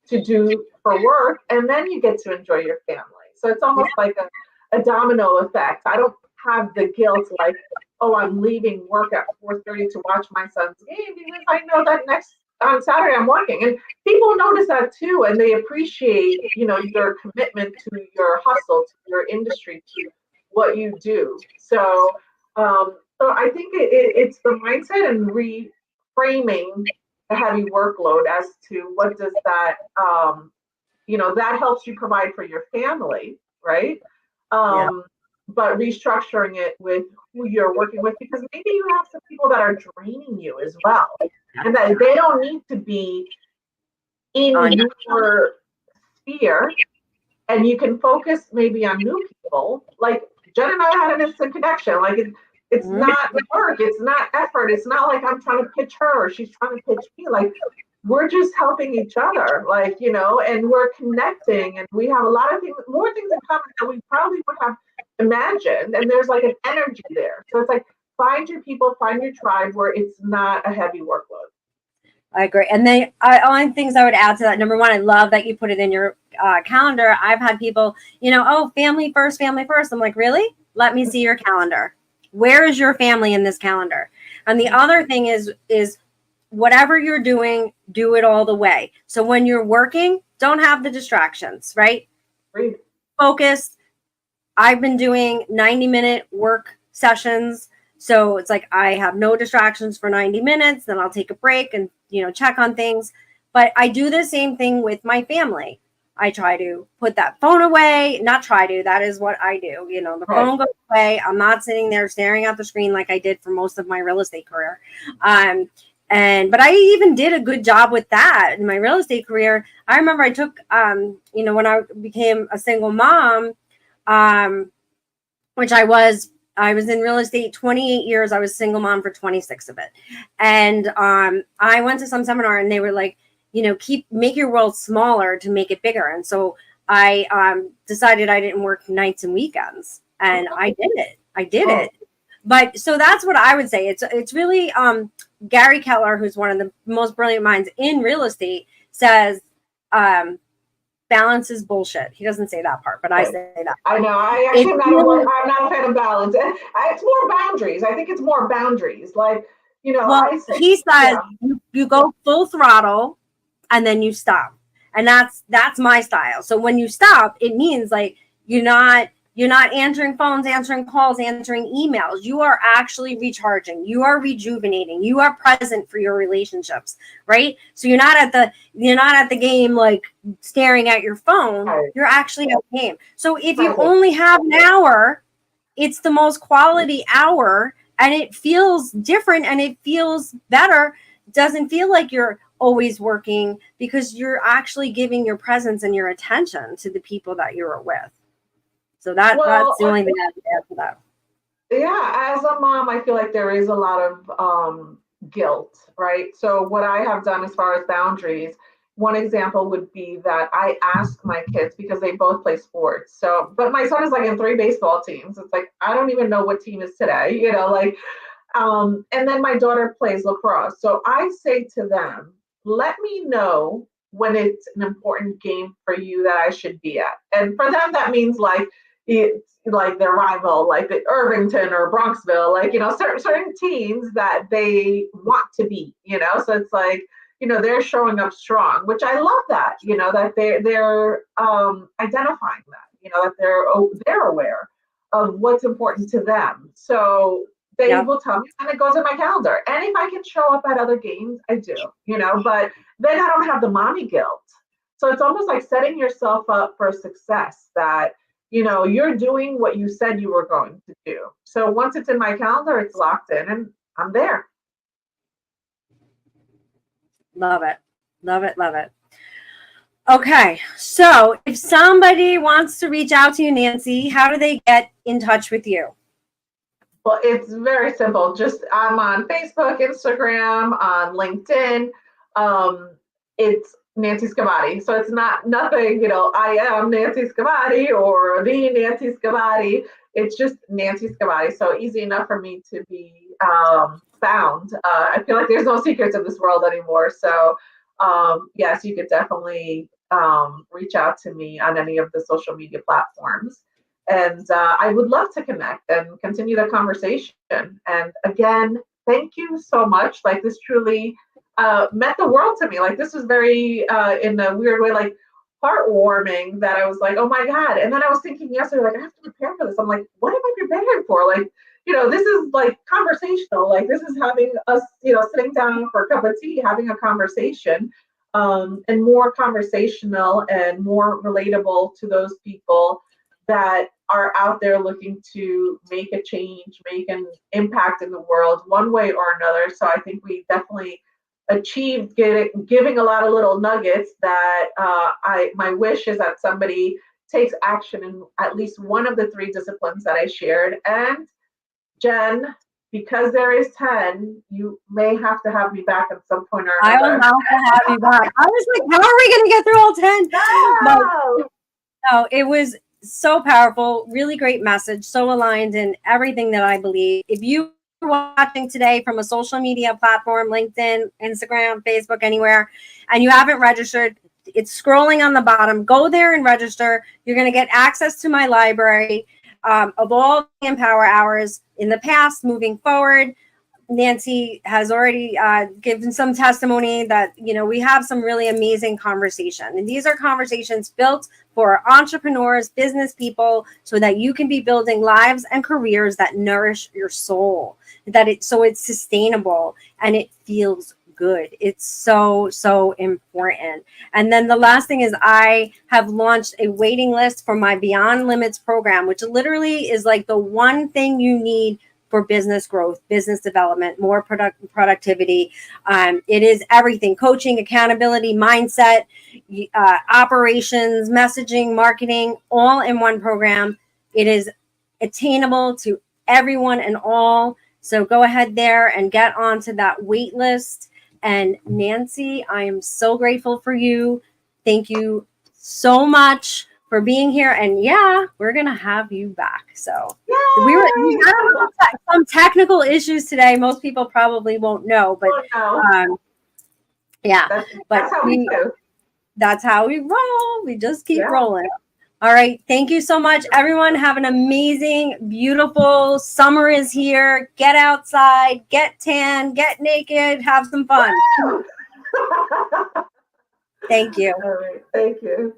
to do for work, and then you get to enjoy your family. So it's Yeah. almost like a domino effect. I don't have the guilt like, oh, I'm leaving work at 4:30 to watch my son's game because I know that next on Saturday I'm working. And people notice that too, and they appreciate, your commitment to your hustle, to your industry, to what you do. So I think it's the mindset and reframing the heavy workload as to what does that, that helps you provide for your family, right? Yeah. Um, but restructuring it with who you're working with, because maybe you have some people that are draining you as well, and that they don't need to be in On your sphere, and you can focus maybe on new people. Like Jen and I had an instant connection. Like it's Mhm. not work, it's not effort. It's not like I'm trying to pitch her or she's trying to pitch me. Like we're just helping each other, like, and we're connecting, and we have a lot of things, more things in common that we probably would have imagined. And there's like an energy there. So it's like find your people, find your tribe where it's not a heavy workload. I agree. And then only things I would add to that. Number one, I love that you put it in your calendar. I've had people, oh, family first, family first. I'm like, really? Let me see your calendar. Where is your family in this calendar? And the other thing is whatever you're doing, do it all the way. So when you're working, don't have the distractions, right? Great. Focus. I've been doing 90-minute work sessions. So it's like I have no distractions for 90 minutes. Then I'll take a break and, check on things. But I do the same thing with my family. I try to put that phone away, not try to, that is what I do. The Right. phone goes away. I'm not sitting there staring at the screen like I did for most of my real estate career. But I even did a good job with that in my real estate career. I remember I took, when I became a single mom, which I was in real estate 28 years. I was single mom for 26 of it. And I went to some seminar and they were like, make your world smaller to make it bigger. And so I decided I didn't work nights and weekends, and I did it. But so that's what I would say. It's really Gary Keller, who's one of the most brilliant minds in real estate, says balance is bullshit. He doesn't say that part, but I say that. I know. I actually I'm not a fan of balance. It's more boundaries. I think it's more boundaries. Like, well, he says you go full throttle and then you stop. And that's my style. So when you stop, it means like you're not answering phones, answering calls, answering emails. You are actually recharging. You are rejuvenating. You are present for your relationships, right? So you're not at the game like staring at your phone. Right. You're actually at the game. So if you only have an hour, it's the most quality hour, and it feels different and it feels better. It doesn't feel like you're always working because you're actually giving your presence and your attention to the people that you're with. So that's the only thing I have to add to that. Yeah, as a mom, I feel like there is a lot of guilt, right? So what I have done as far as boundaries, one example would be that I ask my kids, because they both play sports. So, but my son is like in 3 baseball teams. It's like, I don't even know what team is today, and then my daughter plays lacrosse. So I say to them, let me know when it's an important game for you that I should be at. And for them, that means like their rival, like the Irvington or Bronxville, certain teams that they want to beat, so it's like, they're showing up strong, which I love that, that they're identifying that, that they're aware of what's important to them. So they will tell me, and it goes in my calendar. And if I can show up at other games, I do, but then I don't have the mommy guilt. So it's almost like setting yourself up for success, that, you're doing what you said you were going to do. So once it's in my calendar, it's locked in and I'm there. Love it. Love it. Love it. Okay. So if somebody wants to reach out to you, Nancy, how do they get in touch with you? Well, it's very simple. Just I'm on Facebook, Instagram, on LinkedIn. It's Nancy Scavati. So it's nothing, I am Nancy Scavati or the Nancy Scavati. It's just Nancy Scavati. So easy enough for me to be found. I feel like there's no secrets in this world anymore. So yes, you could definitely reach out to me on any of the social media platforms. And I would love to connect and continue the conversation. And again, thank you so much. Like, this truly meant the world to me. Like, this was very, in a weird way, like heartwarming, that I was like, oh my God. And then I was thinking yesterday, like, I have to prepare for this. I'm like, what am I preparing for? Like, this is like conversational. Like, this is having us, sitting down for a cup of tea, having a conversation, and more conversational and more relatable to those people that are out there looking to make a change, make an impact in the world one way or another. So I think we definitely achieved giving a lot of little nuggets that my wish is that somebody takes action in at least one of the 3 disciplines that I shared. And Jen, because there is 10, you may have to have me back at some point or another. I will have to have you back. I was like, how are we going to get through all 10? No. No, it was so powerful, really great message, so aligned in everything that I believe. If you are watching today from a social media platform, LinkedIn, Instagram, Facebook, anywhere, and you haven't registered, it's scrolling on the bottom. Go there and register. You're going to get access to my library of all the Empower Hours in the past, moving forward. Nancy has already given some testimony that, we have some really amazing conversation. And these are conversations built for entrepreneurs, business people, so that you can be building lives and careers that nourish your soul, so it's sustainable and it feels good. It's so, so important. And then the last thing is, I have launched a waiting list for my Beyond Limits program, which literally is like the one thing you need for business growth, business development, more productivity. It is everything: coaching, accountability, mindset, operations, messaging, marketing, all in one program. It is attainable to everyone and all. So go ahead there and get onto that wait list. And Nancy, I am so grateful for you. Thank you so much for being here. And yeah, we're going to have you back. So Yay! we had some technical issues today. Most people probably won't know, but yeah, that's how we do. That's how we roll. We just keep Yeah. rolling. All right. Thank you so much, everyone. Have an amazing, beautiful summer is here. Get outside, get tan, get naked, have some fun. Thank you. All right. Thank you.